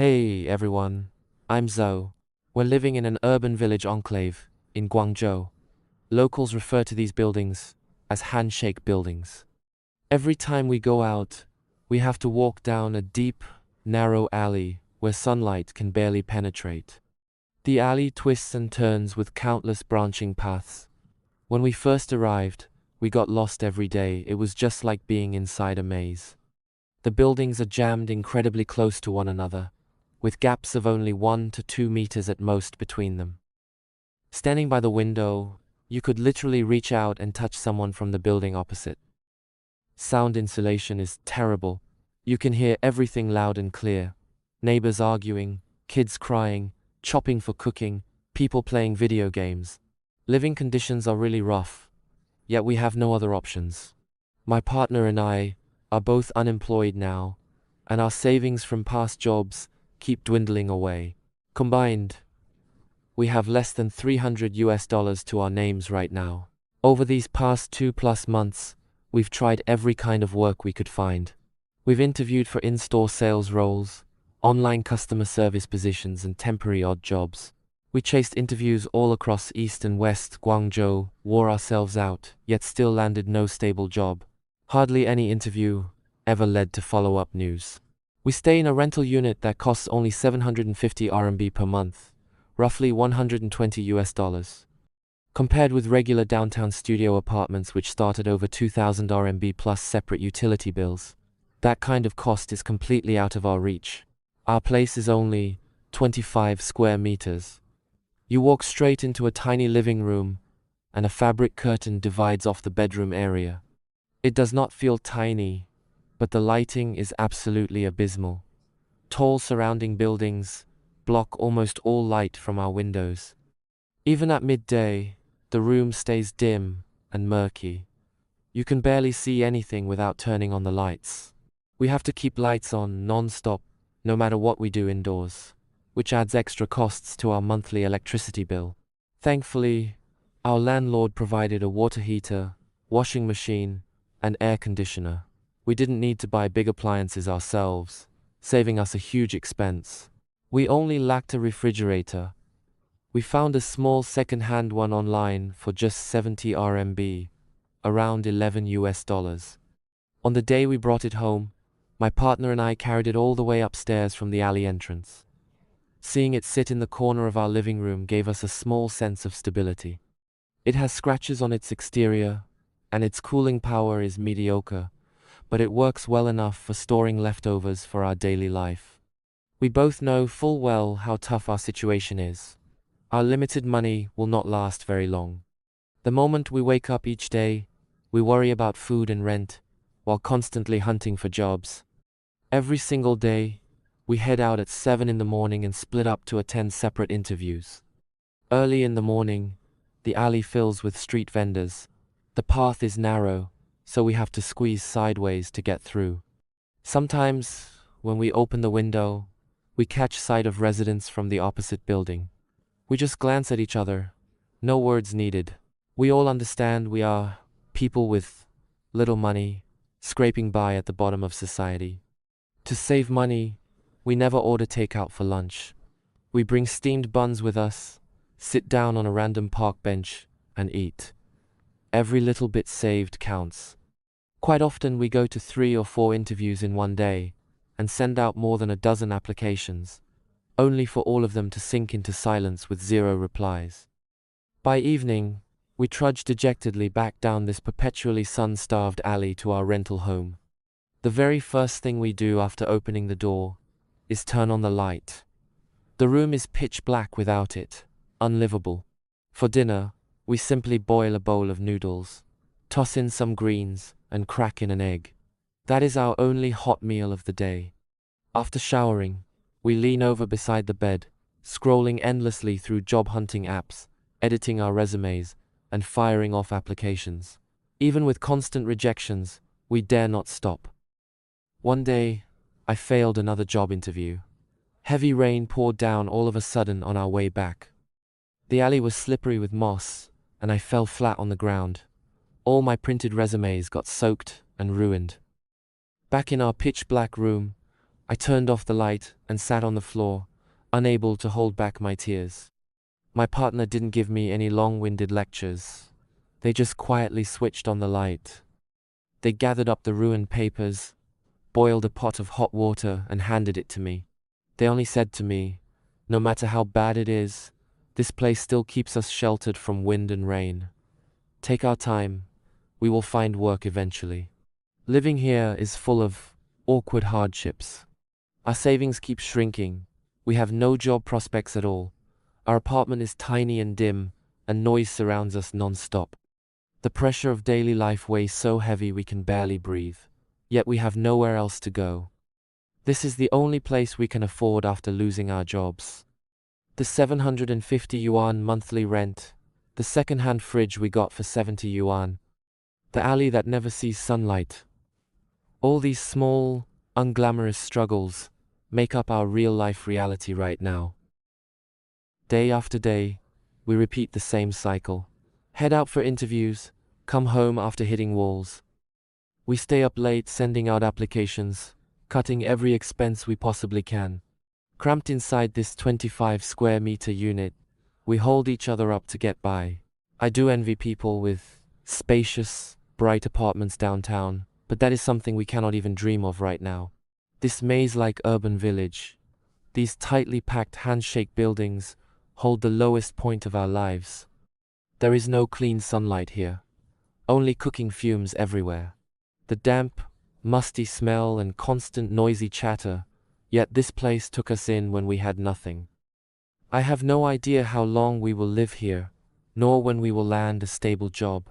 Hey everyone, I'm Zhou. We're living in an urban village enclave in Guangzhou. Locals refer to these buildings as handshake buildings. Every time we go out, we have to walk down a deep, narrow alley where sunlight can barely penetrate. The alley twists and turns with countless branching paths. When we first arrived, we got lost every day. It was just like being inside a maze. The buildings are jammed incredibly close to one another, with gaps of only 1 to 2 meters at most between them. Standing by the window, you could literally reach out and touch someone from the building opposite. Sound insulation is terrible. You can hear everything loud and clear. Neighbors arguing, kids crying, chopping for cooking, people playing video games. Living conditions are really rough, yet we have no other options. My partner and I are both unemployed now, and our savings from past jobs keep dwindling away. Combined, we have less than $300 to our names right now. Over these past 2+ months, we've tried every kind of work we could find. We've interviewed for in-store sales roles, online customer service positions, and temporary odd jobs. We chased interviews all across East and West Guangzhou, wore ourselves out, yet still landed no stable job. Hardly any interview ever led to follow-up news. We stay in a rental unit that costs only 750 RMB per month, roughly $120. Compared with regular downtown studio apartments which start at over 2,000 RMB plus separate utility bills, that kind of cost is completely out of our reach. Our place is only 25 square meters. You walk straight into a tiny living room, and a fabric curtain divides off the bedroom area. It does not feel tiny, but the lighting is absolutely abysmal. Tall surrounding buildings block almost all light from our windows. Even at midday, the room stays dim and murky. You can barely see anything without turning on the lights. We have to keep lights on non-stop, no matter what we do indoors, which adds extra costs to our monthly electricity bill. Thankfully, our landlord provided a water heater, washing machine, and air conditioner. We didn't need to buy big appliances ourselves, saving us a huge expense. We only lacked a refrigerator. We found a small second-hand one online for just 70 RMB, around $11. On the day we brought it home, my partner and I carried it all the way upstairs from the alley entrance. Seeing it sit in the corner of our living room gave us a small sense of stability. It has scratches on its exterior, and its cooling power is mediocre, but it works well enough for storing leftovers for our daily life. We both know full well how tough our situation is. Our limited money will not last very long. The moment we wake up each day, we worry about food and rent, while constantly hunting for jobs. Every single day, we head out at 7 in the morning and split up to attend separate interviews. Early in the morning, the alley fills with street vendors. The path is narrow, so we have to squeeze sideways to get through. Sometimes, when we open the window, we catch sight of residents from the opposite building. We just glance at each other, no words needed. We all understand we are people with little money, scraping by at the bottom of society. To save money, we never order takeout for lunch. We bring steamed buns with us, sit down on a random park bench, and eat. Every little bit saved counts. Quite often we go to 3 or 4 interviews in one day and send out more than a dozen applications, only for all of them to sink into silence with 0 replies. By evening, we trudge dejectedly back down this perpetually sun-starved alley to our rental home. The very first thing we do after opening the door is turn on the light. The room is pitch black without it, unlivable. For dinner, we simply boil a bowl of noodles, toss in some greens, and crack in an egg. That is our only hot meal of the day. After showering, we lean over beside the bed, scrolling endlessly through job hunting apps, editing our resumes, and firing off applications. Even with constant rejections, we dare not stop. One day, I failed another job interview. Heavy rain poured down all of a sudden on our way back. The alley was slippery with moss, and I fell flat on the ground. All my printed resumes got soaked and ruined. Back in our pitch-black room, I turned off the light and sat on the floor, unable to hold back my tears. My partner didn't give me any long-winded lectures. They just quietly switched on the light. They gathered up the ruined papers, boiled a pot of hot water, and handed it to me. They only said to me, "No matter how bad it is, this place still keeps us sheltered from wind and rain. Take our time. We will find work eventually." Living here is full of awkward hardships. Our savings keep shrinking. We have no job prospects at all. Our apartment is tiny and dim, and noise surrounds us non-stop. The pressure of daily life weighs so heavy we can barely breathe. Yet we have nowhere else to go. This is the only place we can afford after losing our jobs. The 750 yuan monthly rent, the second-hand fridge we got for 70 yuan, the alley that never sees sunlight. All these small, unglamorous struggles make up our real-life reality right now. Day after day, we repeat the same cycle. Head out for interviews, come home after hitting walls. We stay up late sending out applications, cutting every expense we possibly can. Cramped inside this 25 square meter unit, we hold each other up to get by. I do envy people with spacious, bright apartments downtown, but that is something we cannot even dream of right now. This maze-like urban village, these tightly packed handshake buildings, hold the lowest point of our lives. There is no clean sunlight here, only cooking fumes everywhere. The damp, musty smell and constant noisy chatter, yet this place took us in when we had nothing. I have no idea how long we will live here, nor when we will land a stable job.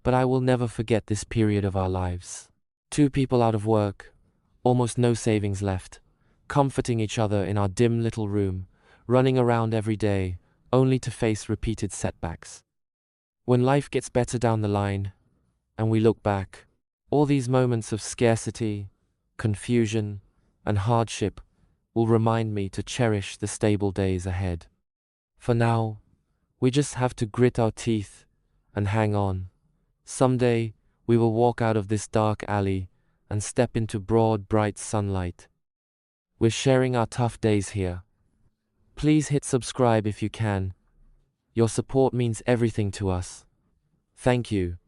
But I will never forget this period of our lives. Two people out of work, almost no savings left, comforting each other in our dim little room, running around every day, only to face repeated setbacks. When life gets better down the line, and we look back, all these moments of scarcity, confusion, and hardship will remind me to cherish the stable days ahead. For now, we just have to grit our teeth and hang on. Someday, we will walk out of this dark alley and step into broad, bright sunlight. We're sharing our tough days here. Please hit subscribe if you can. Your support means everything to us. Thank you.